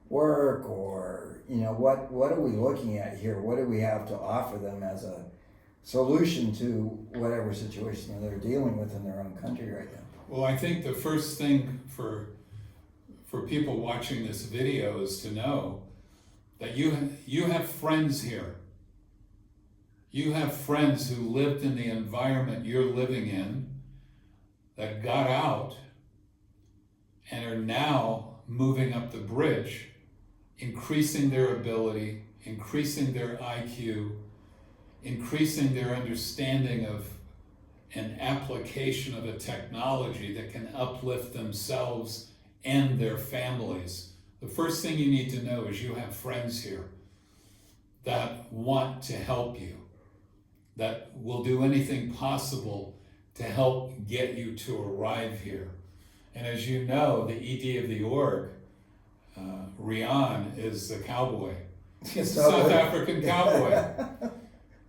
work, or what are we looking at here? What do we have to offer them as a solution to whatever situation they're dealing with in their own country right now? Well, I think the first thing for people watching this video is to know that you have friends here. You have friends who lived in the environment you're living in, that got out and are now moving up the bridge, increasing their ability, increasing their IQ, increasing their understanding of an application of a technology that can uplift themselves and their families. The first thing you need to know is you have friends here that want to help you, that will do anything possible to help get you to arrive here. And as you know, the ED of the org, Rian, is the cowboy. He's a South African cowboy.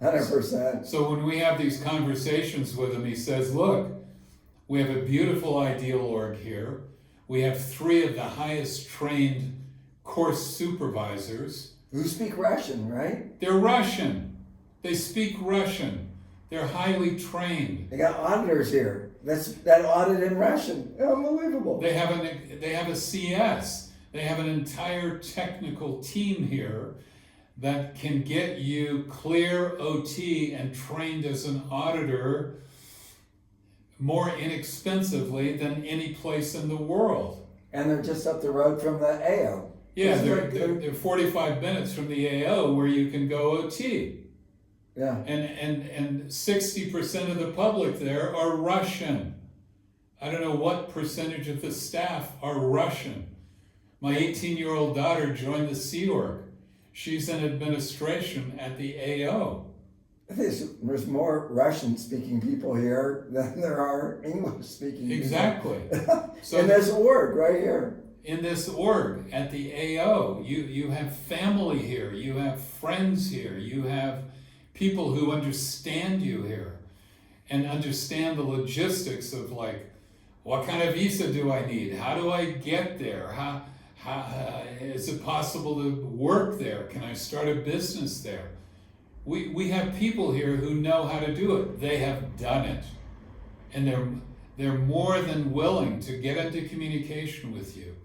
100%. So when we have these conversations with him, he says, look, we have a beautiful ideal org here. We have 3 of the highest trained course supervisors. Who speak Russian, right? They're Russian. They speak Russian. They're highly trained. They got auditors here. That audit in Russian. Unbelievable. They have a CS. They have an entire technical team here that can get you clear OT and trained as an auditor more inexpensively than any place in the world. And they're just up the road from the AO. Yeah, they're 45 minutes from the AO where you can go OT. Yeah. And 60% of the public there are Russian. I don't know what percentage of the staff are Russian. My 18-year-old daughter joined the Sea Org. She's in administration at the AO. There's more Russian-speaking people here than there are English-speaking people. Exactly. So in this org right here. In this org at the AO, you have family here, you have friends here, you have people who understand you here and understand the logistics of like, what kind of visa do I need? How do I get there? How is it possible to work there? Can I start a business there? We have people here who know how to do it. They have done it. and they're more than willing to get into communication with you.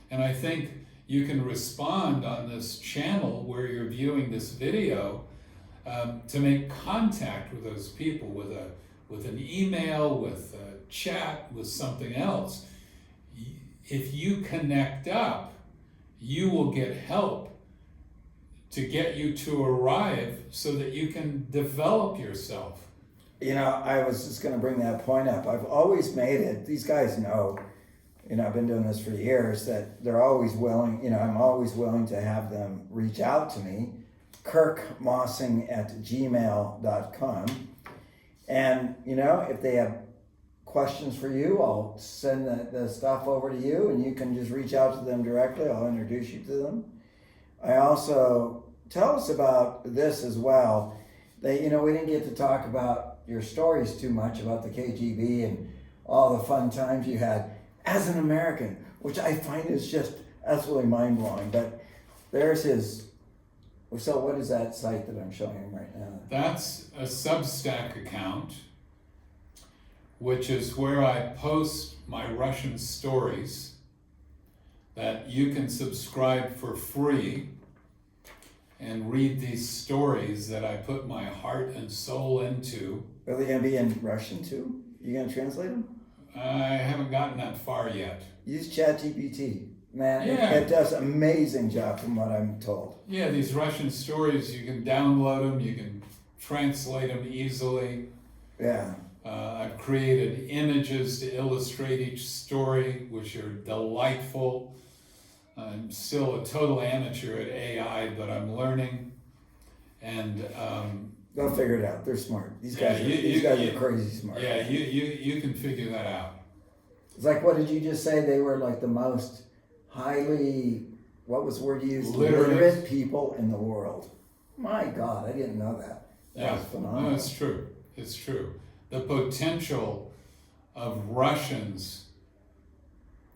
And I think you can respond on this channel where you're viewing this video to make contact with those people with an email, with a chat, with something else. If you connect up, you will get help to get you to arrive so that you can develop yourself. You know, I was just going to bring that point up. I've always made it, these guys know, you know, I've been doing this for years, that they're always willing, you know, I'm always willing to have them reach out to me, kirkmossing@gmail.com. And, you know, if they have questions for you, I'll send the stuff over to you and you can just reach out to them directly. I'll introduce you to them. I also, tell us about this as well. They, you know, we didn't get to talk about your stories too much about the KGB and all the fun times you had as an American, which I find is just absolutely mind-blowing. But there's his, so what is that site that I'm showing him right now? That's a Substack account, which is where I post my Russian stories that you can subscribe for free and read these stories that I put my heart and soul into. Are they going to be in Russian too? You going to translate them? I haven't gotten that far yet. Use ChatGPT. Man, Yeah. it does an amazing job from what I'm told. Yeah, these Russian stories, you can download them, you can translate them easily. Yeah. I've created images to illustrate each story, which are delightful. I'm still a total amateur at AI, but I'm learning. And They'll figure it out. They're smart. These guys, yeah, are crazy smart. Yeah, you can figure that out. It's like, what did you just say? They were like the most highly, what was the word you used? Literate people in the world. My God, I didn't know that. That was phenomenal. No, it's true. It's true. The potential of Russians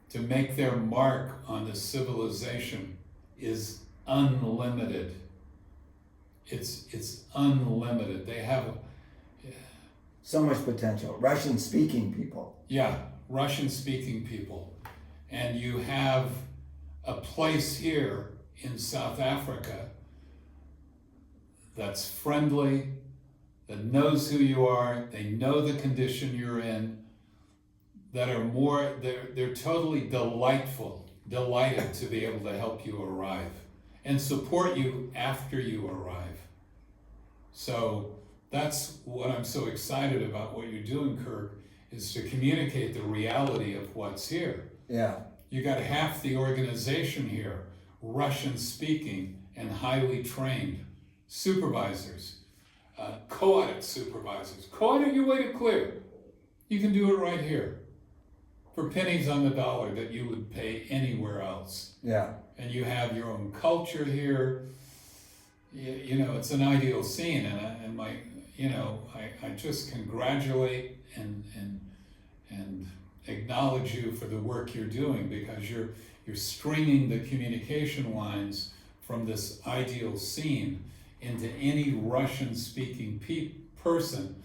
to make their mark on the civilization is unlimited. It's unlimited. They have so much potential. Russian-speaking people. Yeah, Russian-speaking people. And you have a place here in South Africa that's friendly, that knows who you are, they know the condition you're in, that are more, they're totally delighted to be able to help you arrive and support you after you arrive. So that's what I'm so excited about what you're doing, Kirk, is to communicate the reality of what's here. Yeah. You got half the organization here, Russian speaking and highly trained supervisors, co-audit supervisors. Co-audit your way to clear. You can do it right here for pennies on the dollar that you would pay anywhere else. Yeah. And you have your own culture here. You know, it's an ideal scene, and I just congratulate and acknowledge you for the work you're doing, because you're stringing the communication lines from this ideal scene into any Russian-speaking person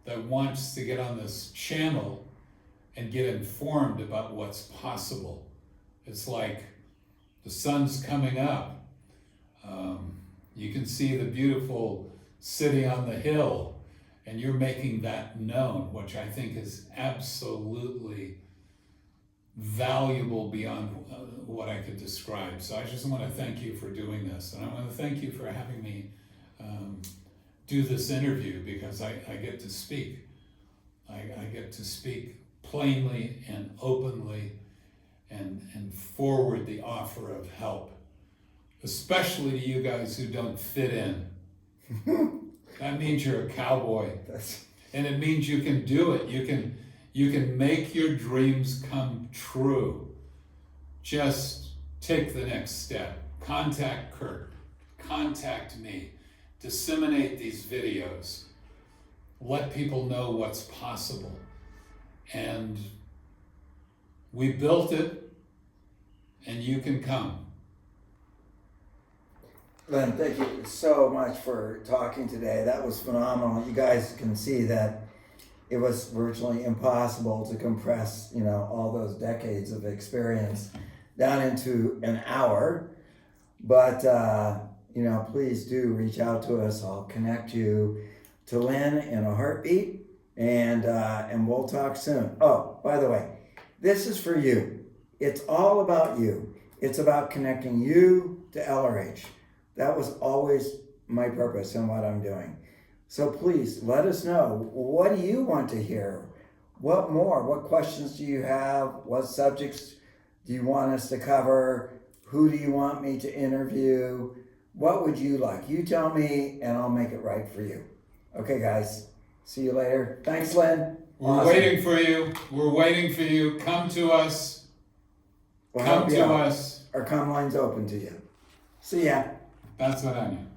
that wants to get on this channel and get informed about what's possible. It's like the sun's coming up. You can see the beautiful city on the hill, and you're making that known, which I think is absolutely valuable beyond what I could describe. So I just want to thank you for doing this, and I want to thank you for having me do this interview, because I get to speak. I get to speak plainly and openly and forward the offer of help, especially to you guys who don't fit in. That means you're a cowboy, and it means you can do it. You can make your dreams come true. Just take the next step. Contact Kirk. Contact me. Disseminate these videos. Let people know what's possible. And we built it, and you can come. Lynn, thank you so much for talking today. That was phenomenal. You guys can see that it was virtually impossible to compress, all those decades of experience down into an hour. But, please do reach out to us. I'll connect you to Lynn in a heartbeat, and we'll talk soon. Oh, by the way, this is for you. It's all about you. It's about connecting you to LRH. That was always my purpose in what I'm doing. So please let us know, what do you want to hear? What more? What questions do you have? What subjects do you want us to cover? Who do you want me to interview? What would you like? You tell me and I'll make it right for you. Okay, guys. See you later. Thanks, Lynn. We're waiting for you. We're waiting for you. Come to us. We'll Come help you to out. us. Our comm line's open to you. See ya. That's what I mean.